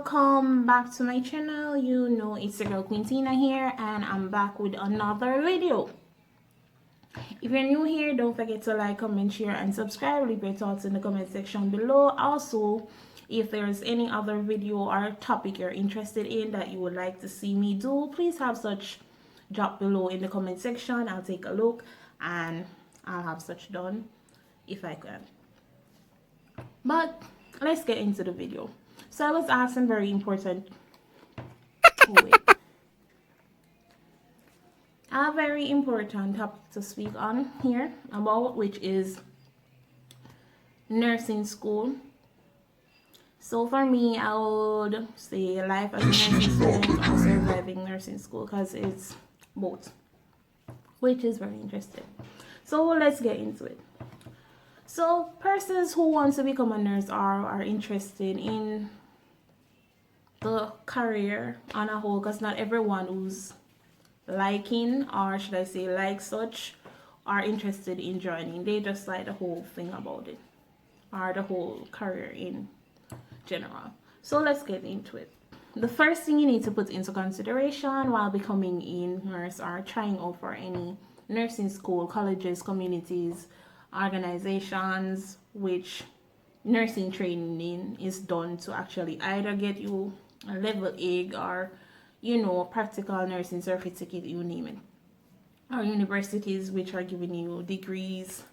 welcome back to my channel. You know it's your girl Quintina here, and I'm back with another video. If you're new here, don't forget to like, comment, share, and subscribe. Leave your thoughts in the comment section below. Also, if there's any other video or topic you're interested in that you would like to see me do, please have such drop below in the comment section. I'll take a look and I'll have such done if I can. But let's get into the video. So I was asked a very important a very important topic to speak on here about, which is nursing school. So for me, I would say life as a nursing student or surviving nursing school, because it's both, which is very interesting. So let's get into it. So persons who want to become a nurse are interested in the career on a whole, because not everyone who's liking, or should I say like such, are interested in joining. They just like the whole thing about it, or the whole career in general. So let's get into it. The first thing you need to put into consideration while becoming a nurse or trying out for any nursing school, colleges, communities, organizations which nursing training is done to actually either get you a level 8 or practical nursing certificate, you name it, or universities which are giving you degrees,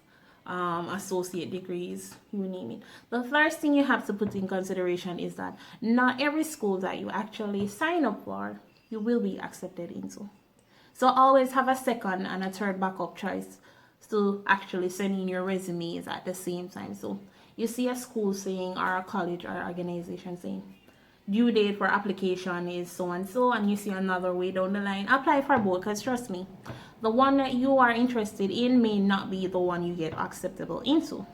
associate degrees, you name it. The first thing you have to put in consideration is that not every school that you actually sign up for you will be accepted into. So always have a second and a third backup choice to actually send in your resumes at the same time. So you see a school saying, or a college or organization saying, due date for application is so and so, and you see another way down the line, apply for both, because trust me, the one that you are interested in may not be the one you get acceptable into.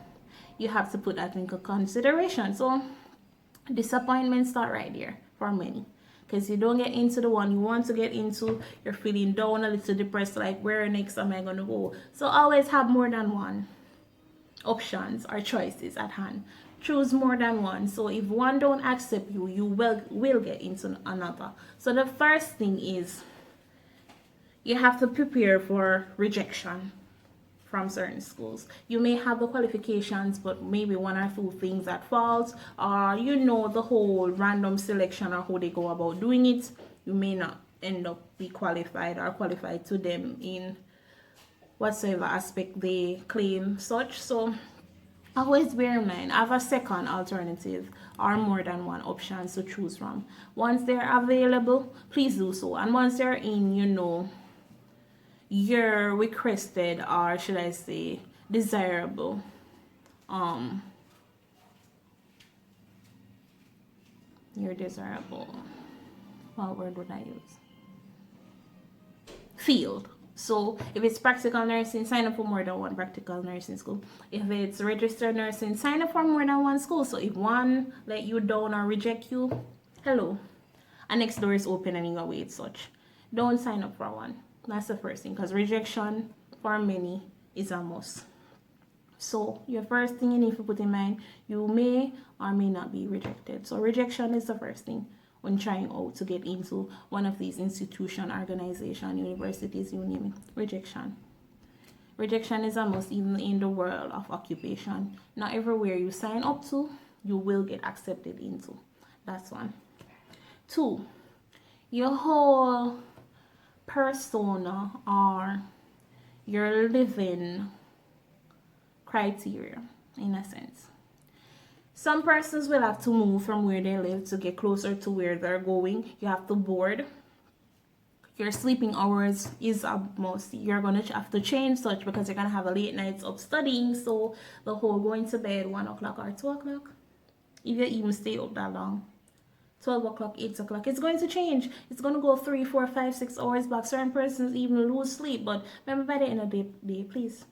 You have to put that into consideration. So disappointments start right there for many, because you don't get into the one you want to get into, you're feeling down, a little depressed, like where next am I going to go? So always have more than one options or choices at hand. Choose more than one. So if one don't accept you, you will get into another. So the first thing is you have to prepare for rejection from certain schools. You may have the qualifications, but maybe one or two things at fault, or the whole random selection or how they go about doing it, you may not end up be qualified or qualified to them in whatsoever aspect they claim such. So always bear in mind, have a second alternative or more than one options to choose from. Once they're available, please do so. And once they're in, you're requested, or should I say desirable, you're desirable, what word would I use, field. So if it's practical nursing, sign up for more than one practical nursing school. If it's registered nursing, sign up for more than one school. So if one let you down or reject you, hello, and next door is open and you await such. Don't sign up for one. That's the first thing, because rejection for many is a must. So your first thing you need to put in mind, you may or may not be rejected. So rejection is the first thing when trying out to get into one of these institution, organization, universities, you name it. Rejection is a must, even in the world of occupation. Not everywhere you sign up to, you will get accepted into. That's one. 2, your whole persona or your living criteria, in a sense. Some persons will have to move from where they live to get closer to where they're going. You have to board. Your sleeping hours is a must. You're going to have to change such, because you're going to have a late nights of studying. So the whole going to bed 1 o'clock or 2 o'clock, if you even stay up that long, 12 o'clock, 8 o'clock, it's going to change. It's going to go 3, 4, 5, 6 hours back. Certain persons even lose sleep. But remember, by the end of the day, please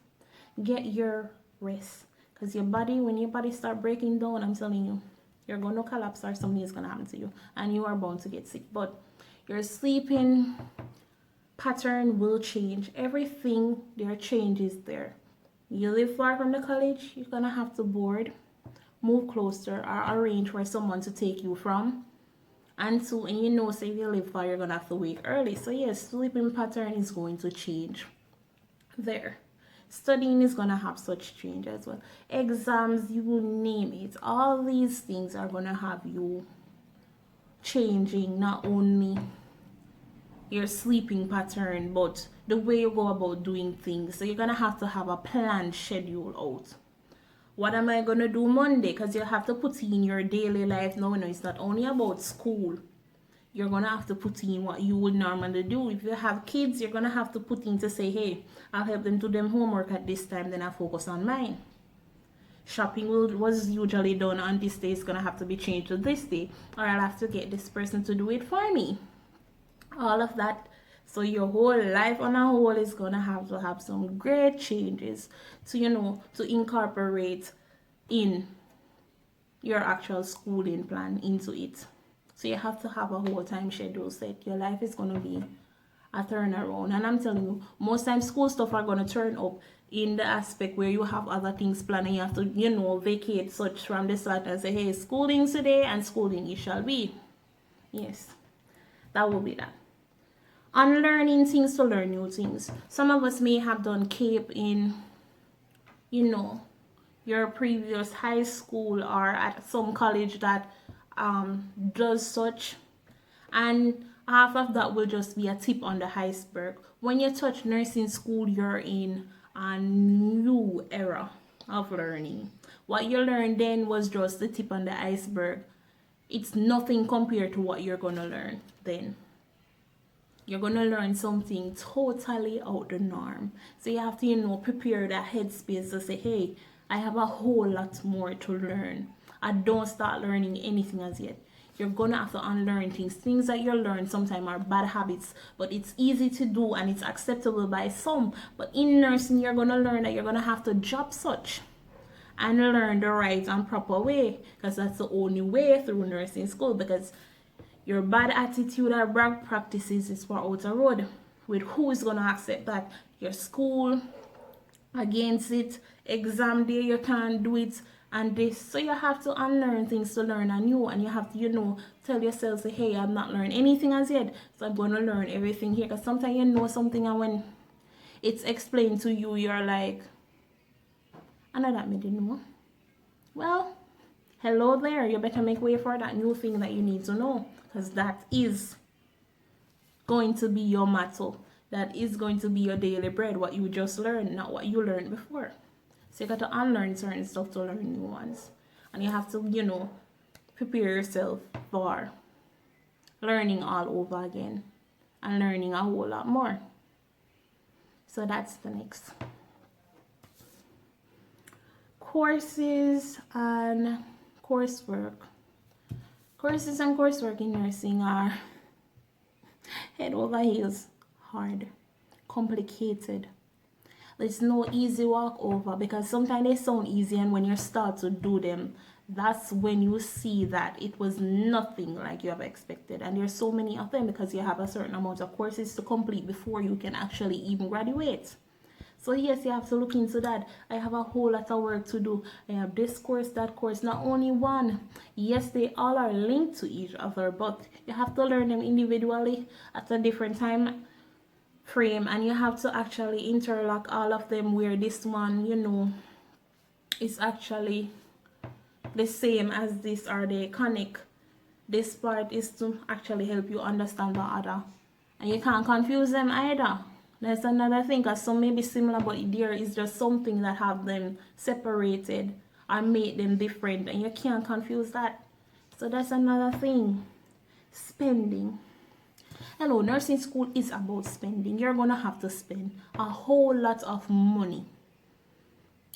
get your rest. Because your body, when your body start breaking down, I'm telling you, you're going to collapse or something is going to happen to you. And you are bound to get sick. But your sleeping pattern will change. Everything, there changes there. You live far from the college, you're going to have to board, move closer, or arrange for someone to take you from And two, and you know, say if you live far, you're gonna have to wake early. So yes, sleeping pattern is going to change there. Studying is gonna have such change as well. Exams, you name it. All these things are gonna have you changing not only your sleeping pattern, but the way you go about doing things. So you're gonna have to have a planned schedule out. What am I gonna do Monday? Because you have to put in your daily life. No, it's not only about school. You're gonna have to put in what you would normally do. If you have kids, you're gonna have to put in to say, hey, I'll help them do them homework at this time, then I focus on mine. Shopping was usually done on this day, it's gonna have to be changed to this day, or I'll have to get this person to do it for me. All of that. So your whole life on a whole is gonna have to have some great changes to to incorporate in your actual schooling plan into it. So you have to have a whole time schedule set. Your life is gonna be a turnaround. And I'm telling you, most times school stuff are gonna turn up in the aspect where you have other things planned and you have to, vacate such from the start and say, hey, schooling today and schooling it shall be. Yes, that will be that. Unlearning things to learn new things. Some of us may have done CAPE in, your previous high school or at some college that does such, and half of that will just be a tip on the iceberg. When you touch nursing school, you're in a new era of learning. What you learned then was just the tip on the iceberg. It's nothing compared to what you're gonna learn then. You're gonna learn something totally out the norm. So you have to, prepare that headspace to say, hey, I have a whole lot more to learn. I don't start learning anything as yet. You're gonna have to unlearn things. Things that you learn sometimes are bad habits, but it's easy to do and it's acceptable by some. But in nursing, you're gonna learn that you're gonna have to drop such and learn the right and proper way, because that's the only way through nursing school. Because your bad attitude or bad practices is for outer road. With who is gonna accept that? Your school against it, exam day you can't do it, and this. So you have to unlearn things to learn anew, and you have to, tell yourself, say, hey, I've not learned anything as yet, so I'm gonna learn everything here. Because sometimes you know something and when it's explained to you, you're like, I know that me didn't know. Well, hello there, you better make way for that new thing that you need to know, because that is going to be your motto. That is going to be your daily bread, what you just learned, not what you learned before. So you got to unlearn certain stuff to learn new ones. And you have to, prepare yourself for learning all over again and learning a whole lot more. So that's the next. Courses and coursework. Courses and coursework in nursing are head over heels, hard, complicated. There's no easy walk over, because sometimes they sound easy, and when you start to do them, that's when you see that it was nothing like you have expected. And there's so many of them because you have a certain amount of courses to complete before you can actually even graduate. So yes, you have to look into that. I have a whole lot of work to do. I have this course, that course, not only one. Yes, they all are linked to each other, but you have to learn them individually at a different time frame, and you have to actually interlock all of them, where this one, is actually the same as this, or they connect. This part is to actually help you understand the other, and you can't confuse them either. That's another thing, because some may be similar, but there is just something that have them separated or make them different, and you can't confuse that. So that's another thing. Spending. Hello, nursing school is about spending. You're gonna have to spend a whole lot of money.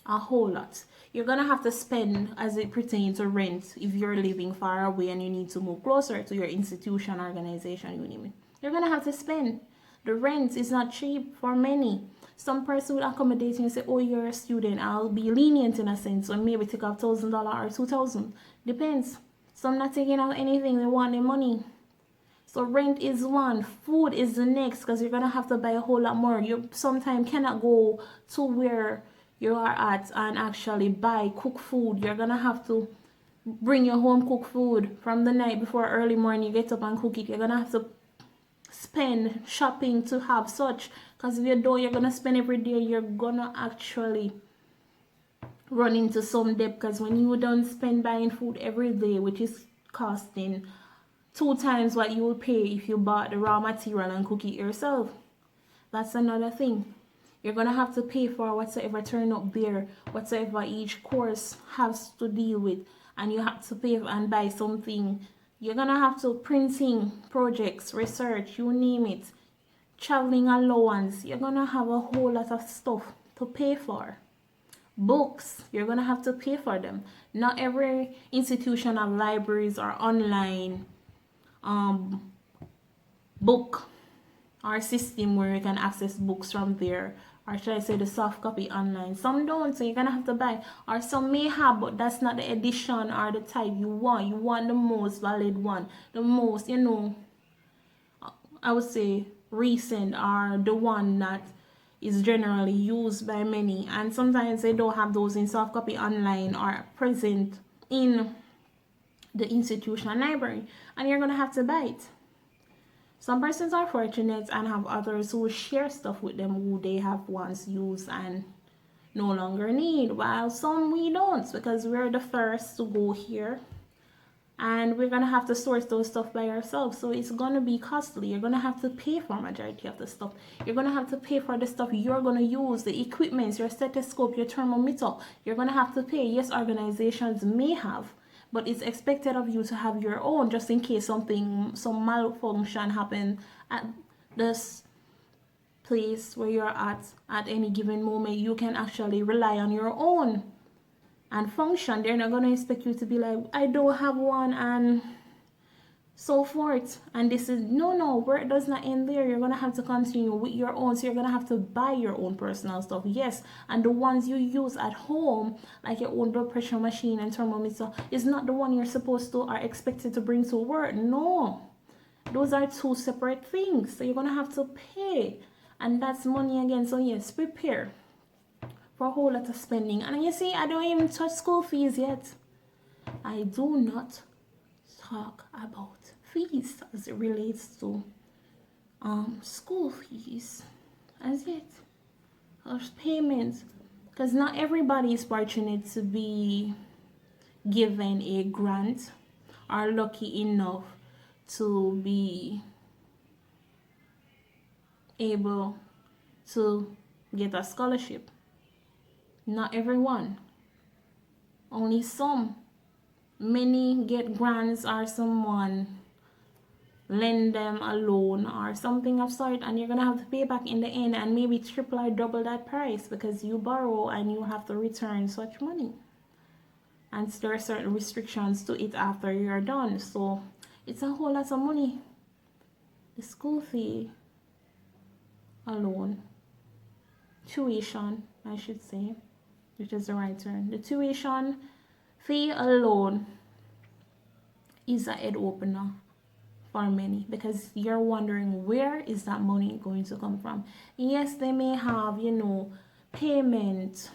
A whole lot. You're gonna have to spend as it pertains to rent if you're living far away and you need to move closer to your institution, organization, you name it. You're gonna have to spend. The rent is not cheap for many. Some person will accommodate you and say, oh, you're a student, I'll be lenient in a sense, so maybe take out $1,000 or $2,000. Depends. Some not taking out anything, they want their money. So rent is one, food is the next, because you're gonna have to buy a whole lot more. You sometimes cannot go to where you are at and actually cook food. You're gonna have to bring your home cooked food from the night before early morning, you get up and cook it. You're gonna have to spend shopping to have such, because if you don't, you're gonna spend every day, you're gonna actually run into some debt, because when you don't spend buying food every day, which is costing 2 times what you would pay if you bought the raw material and cook it yourself. That's another thing. You're gonna have to pay for whatsoever turn up there, whatsoever each course has to deal with, and you have to pay and buy something. You're gonna have to printing, projects, research, you name it, traveling allowance. You're gonna have a whole lot of stuff to pay for. Books, you're gonna have to pay for them. Not every institution have libraries or online book or system where you can access books from there, or should I say the soft copy online. Some don't, so you're gonna have to buy, or some may have, but that's not the edition or the type you want. You want the most valid one, the most, I would say recent, or the one that is generally used by many, and sometimes they don't have those in soft copy online or present in the institutional library, and you're gonna have to buy it. Some persons are fortunate and have others who share stuff with them who they have once used and no longer need, while some we don't, because we're the first to go here and we're gonna have to source those stuff by ourselves. So it's gonna be costly. You're gonna have to pay for majority of the stuff. You're gonna have to pay for the stuff you're gonna use, the equipment, your stethoscope, your thermometer. You're gonna have to pay. Yes, organizations may have, but it's expected of you to have your own, just in case some malfunction happen at this place where you're at any given moment. You can actually rely on your own and function. They're not going to expect you to be like, I don't have one, and so forth. And this is no, work does not end there. You're going to have to continue with your own. So you're going to have to buy your own personal stuff, yes, and the ones you use at home, like your own blood pressure machine and thermometer, is not the one you're supposed to or expected to bring to work. No, those are two separate things. So you're going to have to pay, and that's money again. So yes, prepare for a whole lot of spending. And you see, I don't even touch school fees yet. I do not talk about fees as it relates to school fees as yet, or payments, because not everybody is fortunate to be given a grant or lucky enough to be able to get a scholarship. Not everyone, only some. Many get grants, or someone lend them a loan or something of sort, and you're gonna have to pay back in the end, and maybe triple or double that price because you borrow and you have to return such money, and there are certain restrictions to it after you're done. So it's a whole lot of money. The school fee alone, tuition I should say, which is the right term, the tuition fee alone is a head opener for many, because you're wondering, where is that money going to come from? Yes, they may have, payment,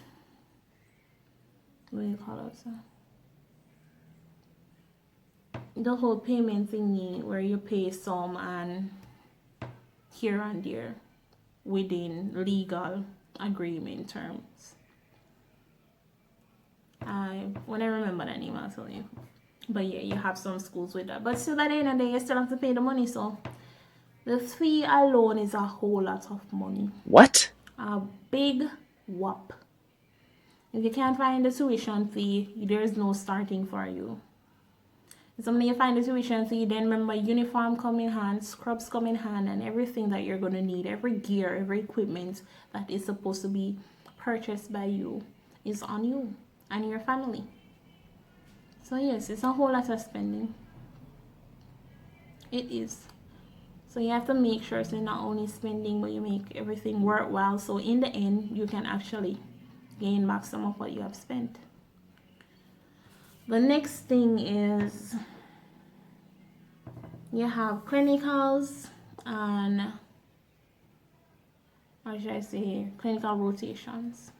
what do you call it, the whole payment thingy where you pay some and here and there within legal agreement terms. When I remember the name, I'll tell you. But yeah, you have some schools with that. But still, at the end of the day, you still have to pay the money. So the fee alone is a whole lot of money. What? A big whop. If you can't find the tuition fee, there's no starting for you. Sometimes you find the tuition fee, then remember, uniform come in hand, scrubs come in hand, and everything that you're going to need, every gear, every equipment that is supposed to be purchased by you is on you and your family. So yes, it's a whole lot of spending. It is. So you have to make sure so you're not only spending, but you make everything worthwhile, so in the end you can actually gain back some of what you have spent. The next thing is you have clinicals and, or should I say, clinical rotations.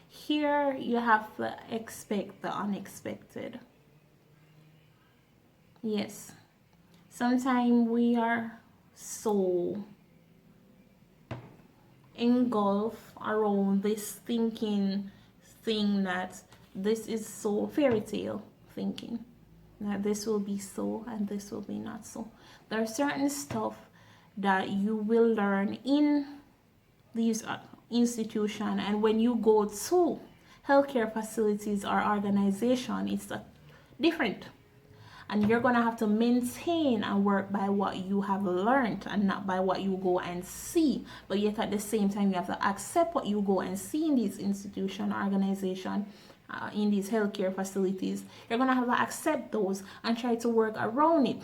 Here you have to expect the unexpected. Yes. Sometimes we are so engulfed around this thinking thing that this is so fairy tale thinking. That this will be so and this will be not so. There are certain stuff that you will learn in these institutions, and when you go to healthcare facilities or organization, it's different, and you're gonna have to maintain and work by what you have learned and not by what you go and see. But yet at the same time, you have to accept what you go and see in these institution organization, in these healthcare facilities. You're gonna have to accept those and try to work around it,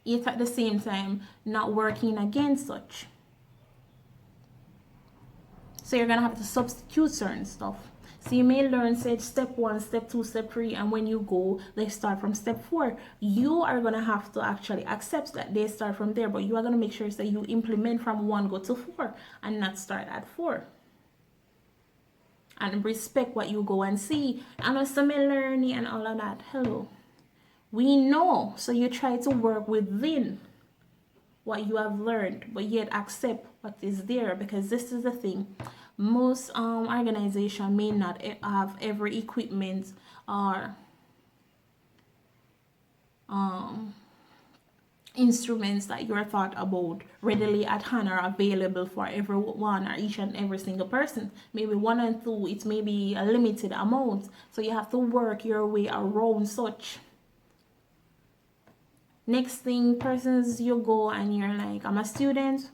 yet at the same time not working against such. So you're gonna have to substitute certain stuff. So you may learn, say, step 1, step 2, step 3, and when you go, they start from step 4. You are gonna have to actually accept that they start from there, but you are gonna make sure that you implement from 1 go to 4 and not start at 4. And respect what you go and see. And also learning and all of that. Hello. We know, so you try to work within what you have learned, but yet accept what is there, because this is the thing. Most organization may not have every equipment or instruments that you're thought about readily at hand or available for everyone or each and every single person. Maybe 1 and 2, it may be a limited amount, so you have to work your way around such. Next thing, persons, you go and you're like, I'm a student,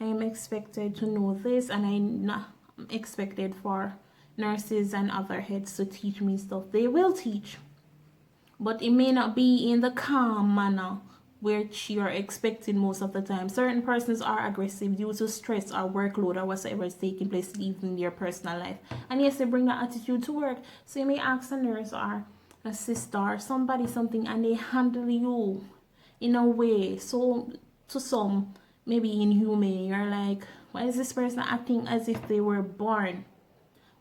I am expected to know this, and I'm not expected for nurses and other heads to teach me stuff. They will teach, but it may not be in the calm manner which you're expecting most of the time. Certain persons are aggressive due to stress or workload or whatever is taking place even in their personal life. And yes, they bring that attitude to work. So you may ask a nurse or a sister or somebody something, and they handle you in a way so, to some, maybe inhumane. You're like, why is this person acting as if they were born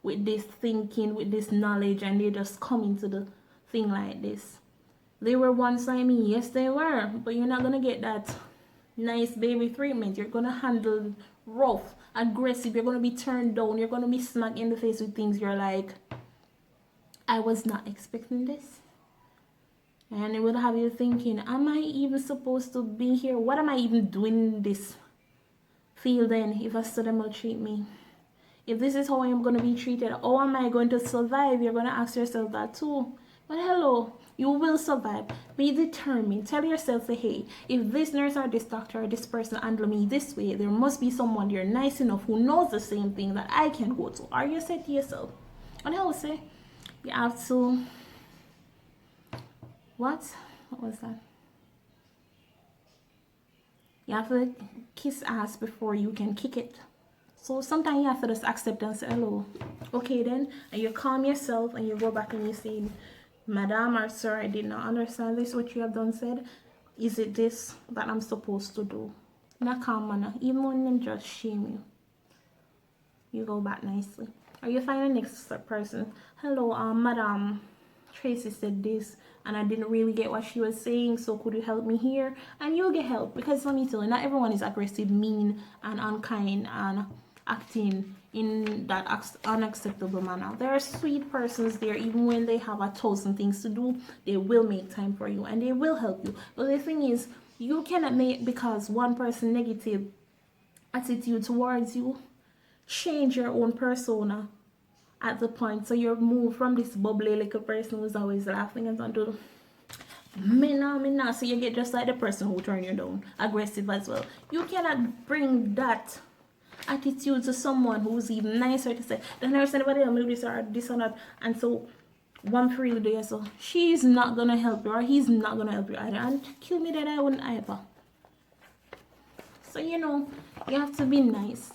with this thinking, with this knowledge, and they just come into the thing like this? They were once like me. Yes, they were, but you're not gonna get that nice baby treatment. You're gonna handle rough, aggressive. You're gonna be turned down. You're gonna be smacked in the face with things you're like, I was not expecting this. And it will have you thinking, am I even supposed to be here? What am I even doing in this field then if a student will treat me? If this is how I am going to be treated, how am I going to survive? You're going to ask yourself that too. But hello, you will survive. Be determined. Tell yourself, hey, if this nurse or this doctor or this person handle me this way, there must be someone there nice enough who knows the same thing that I can go to. Or you say to yourself, what I will say, you have to... What was that? You have to kiss ass before you can kick it. So sometimes you have to just accept and say hello. Okay then, and you calm yourself and you go back and you say, Madam or sir, I did not understand this, what you have done said. Is it this that I'm supposed to do? In a calm manner, even when them just shame you go back nicely. Or you find the next person. Hello, Madam Tracy said this, and I didn't really get what she was saying, so could you help me here? And you'll get help, because let me tell you, not everyone is aggressive, mean, and unkind, and acting in that unacceptable manner. There are sweet persons there, even when they have 1,000 things to do, they will make time for you, and they will help you. But the thing is, you cannot make, because one person negative attitude towards you, change your own persona at the point. So you move from this bubbly little person who's always laughing and onto me now. So you get just like the person who turned you down, aggressive as well. You cannot bring that attitude to someone who's even nicer to say, the nurse anybody else will this or this or that. And so one for you there, so she's not gonna help you or he's not gonna help you either. And kill me that I wouldn't either. So you know, you have to be nice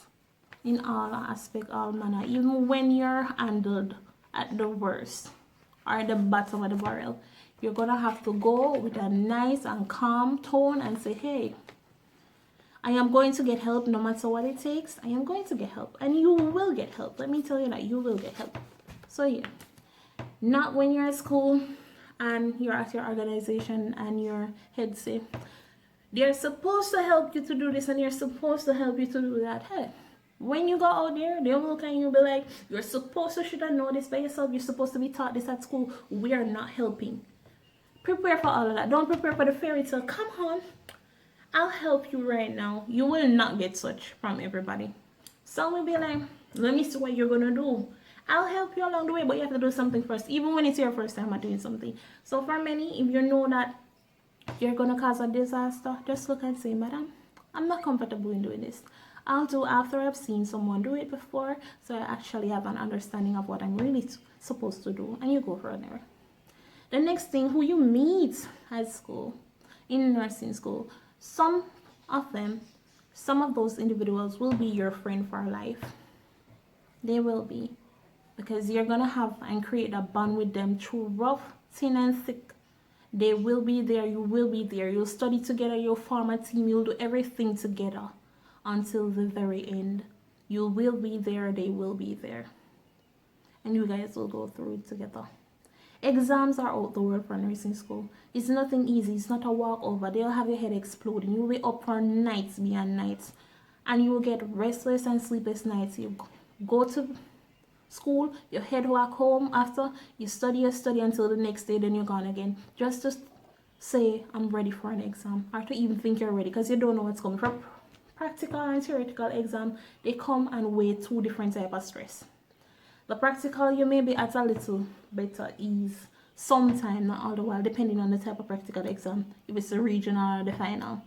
in all aspect, all manner, even when you're handled at the worst or at the bottom of the barrel. You're gonna have to go with a nice and calm tone and say, hey, I am going to get help no matter what it takes. I am going to get help, and you will get help. Let me tell you that you will get help. So yeah, not when you're at school and you're at your organization and your head say, they're supposed to help you to do this and they're supposed to help you to do that. Hey, when you go out there, they will look at you and be like, you're supposed to should have known this by yourself. You're supposed to be taught this at school. We are not helping. Prepare for all of that. Don't prepare for the fairy tale. Come on. I'll help you right now. You will not get such from everybody. Some will be like, let me see what you're going to do. I'll help you along the way, but you have to do something first, even when it's your first time at doing something. So for many, if you know that you're going to cause a disaster, just look and say, madam, I'm not comfortable in doing this. I'll do after I've seen someone do it before, so I actually have an understanding of what I'm really supposed to do, and you go from there. The next thing, who you meet at school, in nursing school, some of those individuals will be your friend for life. They will be, because you're gonna have and create a bond with them through rough, thin and thick. They will be there, you will be there. You'll study together, you'll form a team, you'll do everything together until the very end. You will be there, they will be there. And you guys will go through it together. Exams are out the world for nursing school. It's nothing easy, it's not a walkover. They'll have your head exploding. You'll be up for nights beyond nights. And you will get restless and sleepless nights. You go to school, you head back home after, you study until the next day, then you're gone again. Just to say, I'm ready for an exam. Or to even think you're ready, because you don't know what's coming. For practical and theoretical exam, they come and weigh two different types of stress. The practical, you may be at a little better ease sometime, not all the while, depending on the type of practical exam, if it's the regional or the final.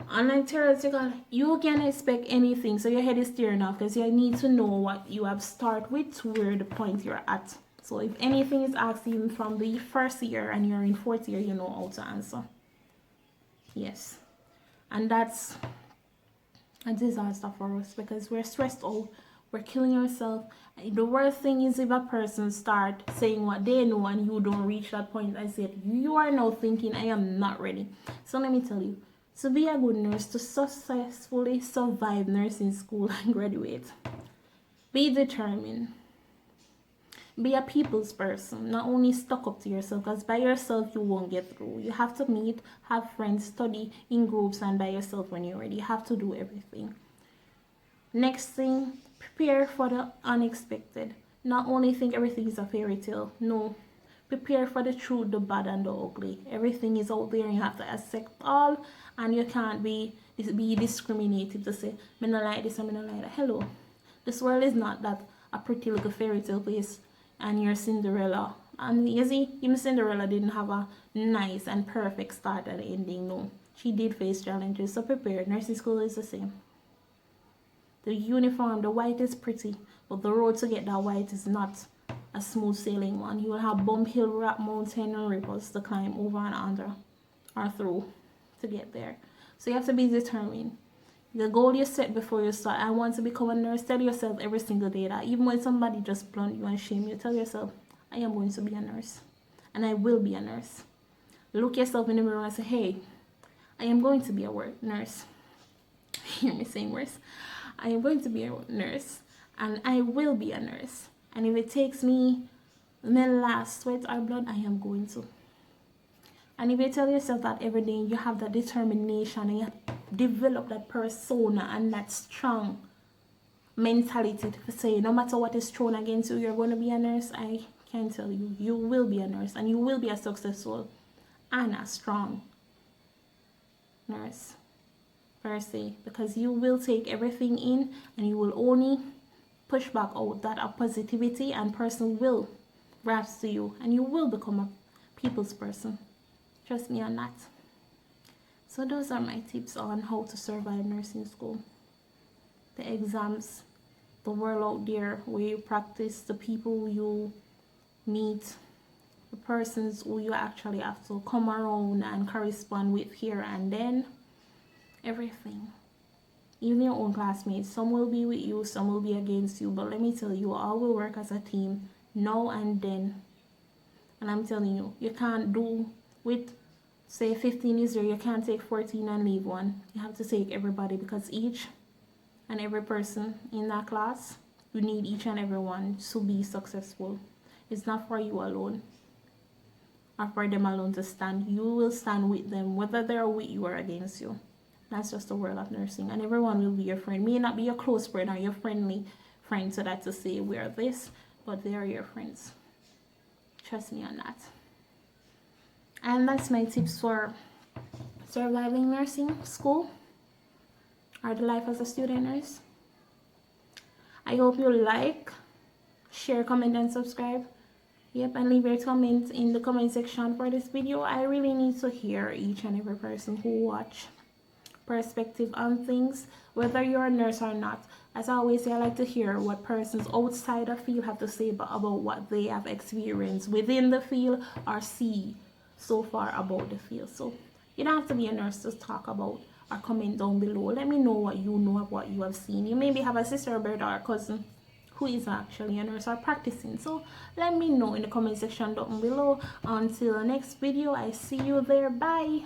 Unlike theoretical, you can expect anything, so your head is steering off, because you need to know what you have start with to where the point you're at. So if anything is asked even from the first year and you're in fourth year, you know how to answer. Yes. And that's a disaster for us, because we're stressed out, we're killing ourselves. The worst thing is if a person start saying what they know and you don't reach that point. I said, you are now thinking, I am not ready. So let me tell you, to be a good nurse, to successfully survive nursing school and graduate, be determined. Be a people's person, not only stuck up to yourself, because by yourself you won't get through. You have to meet, have friends, study in groups, and by yourself when you're ready. You have to do everything. Next thing, prepare for the unexpected. Not only think everything is a fairy tale, no. Prepare for the truth, the bad, and the ugly. Everything is out there and you have to accept all, and you can't be discriminative to say, me not like this and me not like that. Hello. This world is not that a pretty little fairy tale place and you're Cinderella. And you see, even Cinderella didn't have a nice and perfect start and ending, no. She did face challenges, so prepare. Nursing school is the same. The uniform, the white is pretty, but the road to get that white is not a smooth sailing one. You will have bump hill, rock mountain, and rivers to climb over and under or through to get there. So you have to be determined. The goal you set before you start, I want to become a nurse. Tell yourself every single day that. Even when somebody just blunt you and shame you, tell yourself, I am going to be a nurse. And I will be a nurse. Look yourself in the mirror and say, hey, I am going to be a nurse. Hear me saying words. I am going to be a nurse. And I will be a nurse. And if it takes me my last sweat or blood, I am going to. And if you tell yourself that every day, you have that determination and you develop that persona and that strong mentality to say, no matter what is thrown against you, you're going to be a nurse. I can tell you, you will be a nurse, and you will be a successful and a strong nurse per se, because you will take everything in and you will only push back out that a positivity and person will grasp to you, and you will become a people's person. Trust me on that. So those are my tips on how to survive nursing school. The exams, the world out there where you practice, the people you meet, the persons who you actually have to come around and correspond with here and then, everything. Even your own classmates, some will be with you, some will be against you, but let me tell you, all will work as a team now and then. And I'm telling you, you can't do with, say, 15 is there, you can't take 14 and leave one. You have to take everybody, because each and every person in that class, you need each and every one to be successful. It's not for you alone. or for them alone to stand. You will stand with them, whether they're with you or against you. That's just the world of nursing, and everyone will be your friend. May not be your close friend or your friendly friend, so that to say we're this, but they are your friends. Trust me on that. And that's my tips for surviving nursing school or the life as a student nurse. I hope you like, share, comment, and subscribe. Yep, and leave your comment in the comment section for this video. I really need to hear each and every person who watch perspective on things, whether you're a nurse or not. As I always say, I like to hear what persons outside the field have to say about what they have experienced within the field or see so far about the field. So you don't have to be a nurse to talk about or comment down below. Let me know what you know of what you have seen. You maybe have a sister, brother, or cousin who is actually a nurse or practicing. So let me know in the comment section down below. Until the next video, I see you there. Bye.